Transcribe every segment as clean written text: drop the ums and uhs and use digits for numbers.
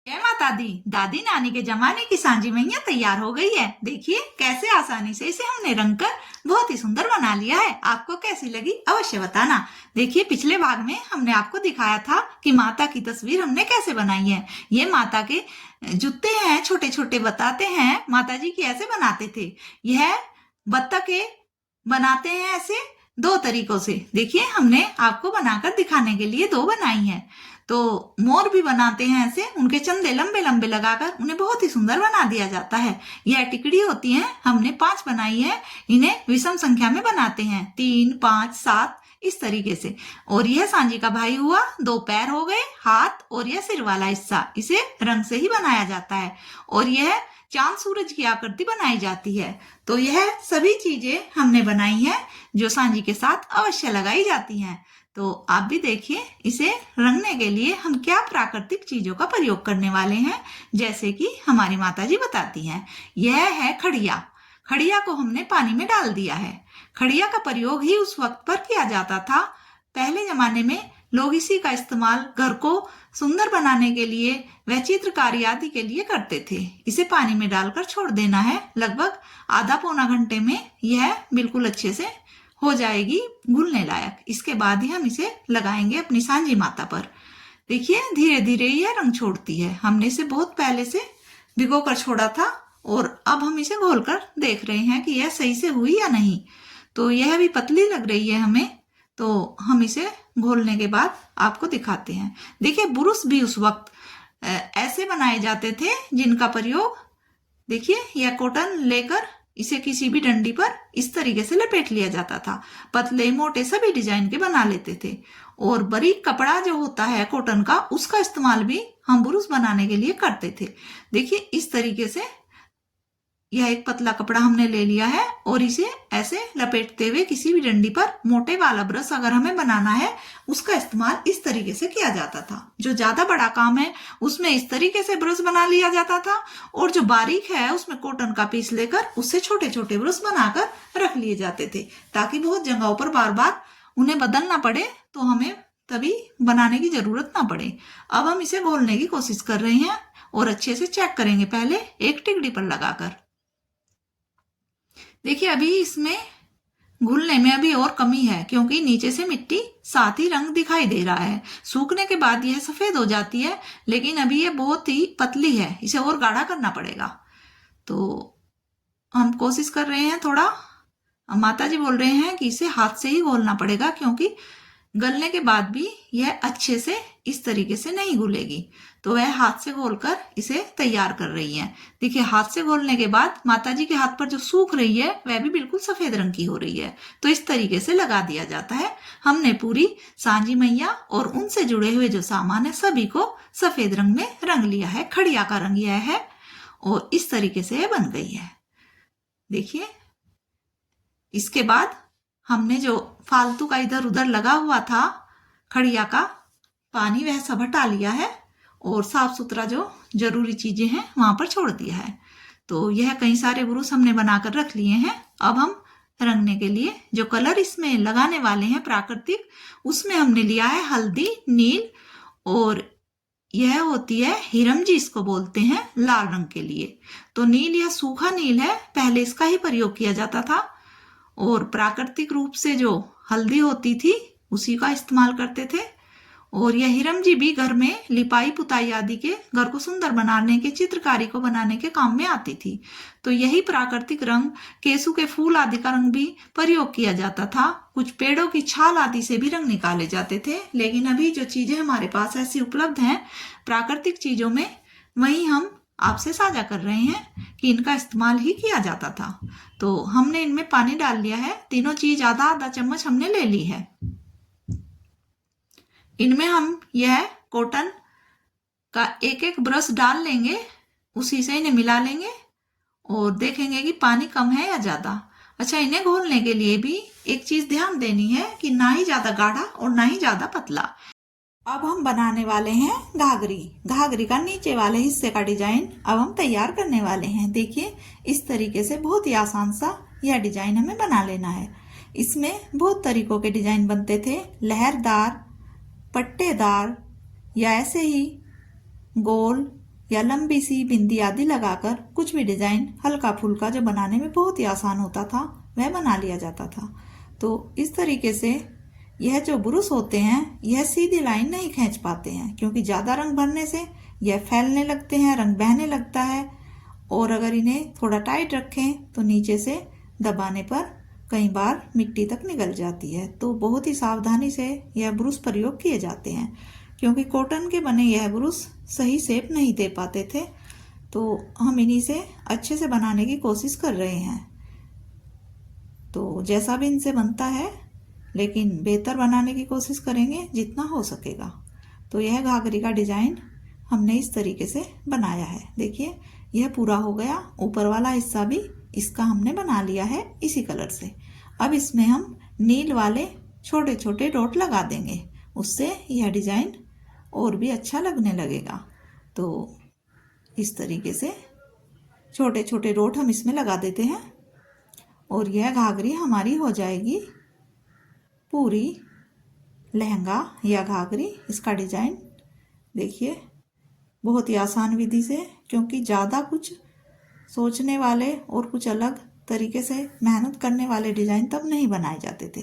जय माता दी। दादी नानी के जमाने की सांझी मैया तैयार हो गई है। देखिए कैसे आसानी से इसे हमने रंग कर बहुत ही सुंदर बना लिया है। आपको कैसी लगी अवश्य बताना। देखिए पिछले भाग में हमने आपको दिखाया था कि माता की तस्वीर हमने कैसे बनाई है। ये माता के जूते हैं, छोटे छोटे बताते हैं माता जी की ऐसे बनाते थे। यह बत्तखे बनाते हैं ऐसे दो तरीकों से। देखिए हमने आपको बनाकर दिखाने के लिए दो बनाई है। तो मोर भी बनाते हैं ऐसे, उनके चंदे लंबे लंबे लगाकर उन्हें बहुत ही सुंदर बना दिया जाता है। यह टिकड़ी होती है, हमने 5 बनाई है। इन्हें विषम संख्या में बनाते हैं, 3, 5, 7 इस तरीके से। और यह सांझी का भाई हुआ, 2 पैर हो गए, हाथ और यह सिर वाला हिस्सा, इसे रंग से ही बनाया जाता है। और यह चांद सूरज की आकृति बनाई जाती है। तो यह सभी चीजें हमने बनाई है जो सांझी के साथ अवश्य लगाई जाती हैं। तो आप भी देखिए इसे रंगने के लिए हम क्या प्राकृतिक चीजों का प्रयोग करने वाले हैं, जैसे कि हमारी माता जी बताती हैं। यह है खड़िया। खड़िया को हमने पानी में डाल दिया है। खड़िया का प्रयोग ही उस वक्त पर किया जाता था। पहले जमाने में लोग इसी का इस्तेमाल घर को सुंदर बनाने के लिए व चित्रकारी आदि के लिए करते थे। इसे पानी में डालकर छोड़ देना है। लगभग आधा पौना घंटे में यह बिल्कुल अच्छे से हो जाएगी घुलने लायक। इसके बाद ही हम इसे लगाएंगे अपनी सांझी माता पर। देखिए धीरे धीरे यह रंग छोड़ती है। हमने इसे बहुत पहले से भिगो कर छोड़ा था और अब हम इसे घोल कर देख रहे हैं कि यह सही से हुई या नहीं। तो यह भी पतली लग रही है हमें, तो हम इसे घोलने के बाद आपको दिखाते हैं। देखिए बुरुश भी उस वक्त ऐसे बनाए जाते थे जिनका प्रयोग, देखिए यह कॉटन लेकर इसे किसी भी डंडी पर इस तरीके से लपेट लिया जाता था। पतले मोटे सभी डिजाइन के बना लेते थे। और बारीक कपड़ा जो होता है कॉटन का, उसका इस्तेमाल भी हम बुरुश बनाने के लिए करते थे। देखिए इस तरीके से यह एक पतला कपड़ा हमने ले लिया है और इसे ऐसे लपेटते हुए किसी भी डंडी पर मोटे वाला ब्रश अगर हमें बनाना है उसका इस्तेमाल इस तरीके से किया जाता था। जो ज्यादा बड़ा काम है उसमें इस तरीके से ब्रश बना लिया जाता था और जो बारीक है उसमें कॉटन का पीस लेकर उससे छोटे छोटे ब्रश बनाकर रख लिए जाते थे, ताकि बहुत जगहों पर बार बार उन्हें बदलना पड़े तो हमें तभी बनाने की जरूरत ना पड़े। अब हम इसे घोलने की कोशिश कर रहे हैं और अच्छे से चेक करेंगे पहले एक टिकड़ी पर लगाकर। देखिए अभी इसमें घुलने में अभी और कमी है, क्योंकि नीचे से मिट्टी साथ ही रंग दिखाई दे रहा है। सूखने के बाद यह सफेद हो जाती है, लेकिन अभी यह बहुत ही पतली है, इसे और गाढ़ा करना पड़ेगा। तो हम कोशिश कर रहे हैं थोड़ा। माता जी बोल रहे हैं कि इसे हाथ से ही घोलना पड़ेगा, क्योंकि गलने के बाद भी यह अच्छे से इस तरीके से नहीं घुलेगी। तो वह हाथ से घोलकर इसे तैयार कर रही हैं। देखिए हाथ से घोलने के बाद माता जी के हाथ पर जो सूख रही है वह भी बिल्कुल सफेद रंग की हो रही है। तो इस तरीके से लगा दिया जाता है। हमने पूरी सांझी मैया और उनसे जुड़े हुए जो सामान है सभी को सफेद रंग में रंग लिया है। खड़िया का रंग यह है और इस तरीके से यह बन गई है। देखिए इसके बाद हमने जो फालतू का इधर उधर लगा हुआ था खड़िया का पानी, वह सब हटा लिया है और साफ सुथरा जो जरूरी चीजें हैं वहां पर छोड़ दिया है। तो यह कई सारे ब्रुश हमने बनाकर रख लिए हैं। अब हम रंगने के लिए जो कलर इसमें लगाने वाले हैं प्राकृतिक, उसमें हमने लिया है हल्दी, नील, और यह होती है हिरमजी, इसको बोलते हैं लाल रंग के लिए। तो नील या सूखा नील है, पहले इसका ही प्रयोग किया जाता था। और प्राकृतिक रूप से जो हल्दी होती थी उसी का इस्तेमाल करते थे। और यह हिरमजी भी घर में लिपाई पुताई आदि के घर को सुंदर बनाने के, चित्रकारी को बनाने के काम में आती थी। तो यही प्राकृतिक रंग, केसू के फूल आदि का रंग भी प्रयोग किया जाता था। कुछ पेड़ों की छाल आदि से भी रंग निकाले जाते थे। लेकिन अभी जो चीजें हमारे पास ऐसी उपलब्ध हैं प्राकृतिक चीजों में, वही हम आपसे साझा कर रहे हैं कि इनका इस्तेमाल ही किया जाता था। तो हमने इनमें पानी डाल लिया है। तीनों चीज आधा आधा चम्मच हमने ले ली है। इनमें हम यह कॉटन का एक एक ब्रश डाल लेंगे, उसी से इन्हें मिला लेंगे और देखेंगे कि पानी कम है या ज्यादा। अच्छा, इन्हें घोलने के लिए भी एक चीज ध्यान देनी है कि ना ही ज्यादा गाढ़ा और ना ही ज्यादा पतला। अब हम बनाने वाले हैं घाघरी। घाघरी का नीचे वाले हिस्से का डिजाइन अब हम तैयार करने वाले हैं। देखिए इस तरीके से बहुत ही आसान सा यह डिजाइन हमें बना लेना है। इसमें बहुत तरीकों के डिजाइन बनते थे, लहरदार, पट्टेदार या ऐसे ही गोल, या लंबी सी बिंदी आदि लगाकर कुछ भी डिजाइन हल्का फुल्का जो बनाने में बहुत ही आसान होता था वह बना लिया जाता था। तो इस तरीके से यह जो ब्रुश होते हैं यह सीधी लाइन नहीं खींच पाते हैं, क्योंकि ज़्यादा रंग भरने से यह फैलने लगते हैं, रंग बहने लगता है। और अगर इन्हें थोड़ा टाइट रखें तो नीचे से दबाने पर कई बार मिट्टी तक निकल जाती है। तो बहुत ही सावधानी से यह ब्रुश प्रयोग किए जाते हैं, क्योंकि कॉटन के बने यह ब्रुश सही शेप नहीं दे पाते थे। तो हम इन्हीं से अच्छे से बनाने की कोशिश कर रहे हैं। तो जैसा भी इनसे बनता है, लेकिन बेहतर बनाने की कोशिश करेंगे जितना हो सकेगा। तो यह घाघरी का डिजाइन हमने इस तरीके से बनाया है। देखिए यह पूरा हो गया। ऊपर वाला हिस्सा भी इसका हमने बना लिया है इसी कलर से। अब इसमें हम नील वाले छोटे छोटे डॉट लगा देंगे, उससे यह डिजाइन और भी अच्छा लगने लगेगा। तो इस तरीके से छोटे छोटे डॉट हम इसमें लगा देते हैं और यह घाघरी हमारी हो जाएगी पूरी लहंगा या घाघरी। इसका डिजाइन देखिए बहुत ही आसान विधि से, क्योंकि ज़्यादा कुछ सोचने वाले और कुछ अलग तरीके से मेहनत करने वाले डिजाइन तब नहीं बनाए जाते थे।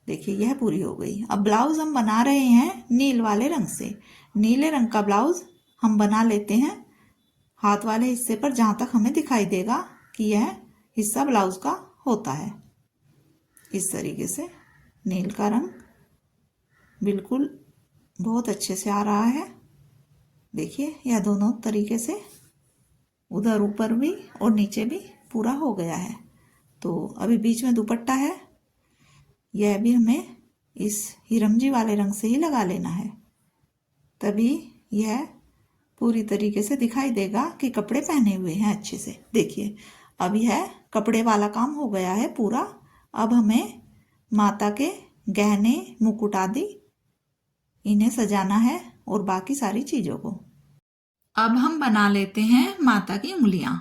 देखिए यह पूरी हो गई। अब ब्लाउज हम बना रहे हैं नील वाले रंग से। नीले रंग का ब्लाउज हम बना लेते हैं हाथ वाले हिस्से पर, जहाँ तक हमें दिखाई देगा कि यह हिस्सा ब्लाउज का होता है। इस तरीके से नील का रंग बिल्कुल बहुत अच्छे से आ रहा है। देखिए यह दोनों तरीके से उधर ऊपर भी और नीचे भी पूरा हो गया है। तो अभी बीच में दुपट्टा है, यह भी हमें इस हिरमजी वाले रंग से ही लगा लेना है, तभी यह पूरी तरीके से दिखाई देगा कि कपड़े पहने हुए हैं अच्छे से। देखिए अब यह कपड़े वाला काम हो गया है पूरा। अब हमें माता के गहने मुकुट आदि इन्हें सजाना है और बाकी सारी चीज़ों को। अब हम बना लेते हैं माता की उंगलियां।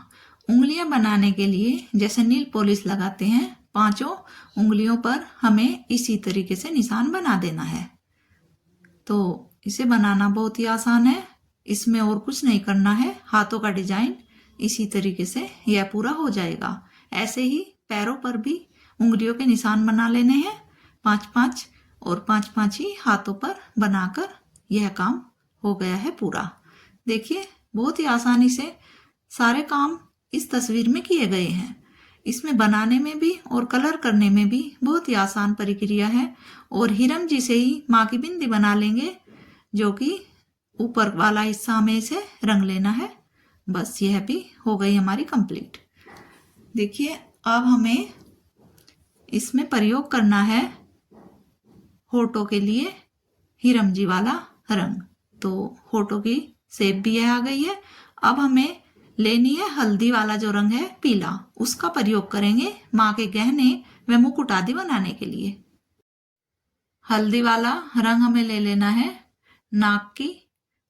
उंगलियां बनाने के लिए जैसे नील पॉलिश लगाते हैं, पांचों उंगलियों पर हमें इसी तरीके से निशान बना देना है। तो इसे बनाना बहुत ही आसान है, इसमें और कुछ नहीं करना है। हाथों का डिजाइन इसी तरीके से यह पूरा हो जाएगा। ऐसे ही पैरों पर भी उंगलियों के निशान बना लेने हैं, 5-5 और 5-5 ही हाथों पर बनाकर यह काम हो गया है पूरा। देखिए बहुत ही आसानी से सारे काम इस तस्वीर में किए गए हैं। इसमें बनाने में भी और कलर करने में भी बहुत ही आसान प्रक्रिया है। और हिरम जी से ही माँ की बिंदी बना लेंगे, जो कि ऊपर वाला हिस्सा हमें इसे रंग लेना है। बस यह भी हो गई हमारी कंप्लीट। देखिए अब हमें इसमें प्रयोग करना है होठों के लिए हिरम जी वाला रंग। तो होठों की शेप भी यह आ गई है। अब हमें लेनी है हल्दी वाला जो रंग है पीला, उसका प्रयोग करेंगे माँ के गहने व मुकुट आदि बनाने के लिए। हल्दी वाला रंग हमें ले लेना है नाक की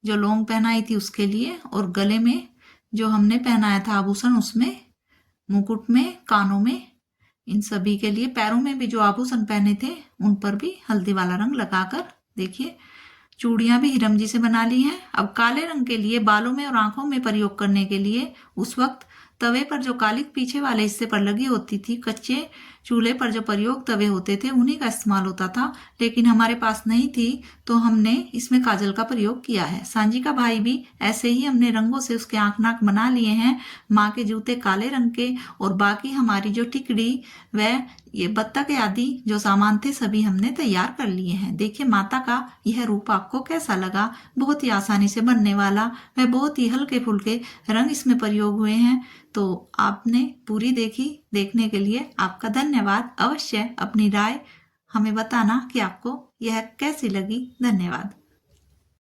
जो लौंग पहनाई थी उसके लिए, और गले में जो हमने पहनाया था आभूषण उसमें, मुकुट में, कानों में, इन सभी के लिए। पैरों में भी जो आभूषण पहने थे उन पर भी हल्दी वाला रंग लगाकर देखिए चूड़ियां भी हिरम जी से बना ली हैं। अब काले रंग के लिए बालों में और आंखों में प्रयोग करने के लिए उस वक्त तवे पर जो कालिक पीछे वाले हिस्से पर लगी होती थी, कच्चे चूल्हे पर जो प्रयोग तवे होते थे उन्हीं का इस्तेमाल होता था, लेकिन हमारे पास नहीं थी तो हमने इसमें काजल का प्रयोग किया है। सांझी का भाई भी ऐसे ही हमने रंगों से उसके आंख नाक बना लिए हैं। माँ के जूते काले रंग के और बाकी हमारी जो टिकड़ी व ये बत्तख आदि जो सामान थे सभी हमने तैयार कर लिए हैं। देखिए माता का यह रूप आपको कैसा लगा। बहुत ही आसानी से बनने वाला व बहुत ही हल्के फुल्के रंग इसमें प्रयोग हुए हैं। तो आपने पूरी देखी, देखने के लिए आपका धन्यवाद। अवश्य अपनी राय हमें बताना कि आपको यह कैसी लगी। धन्यवाद।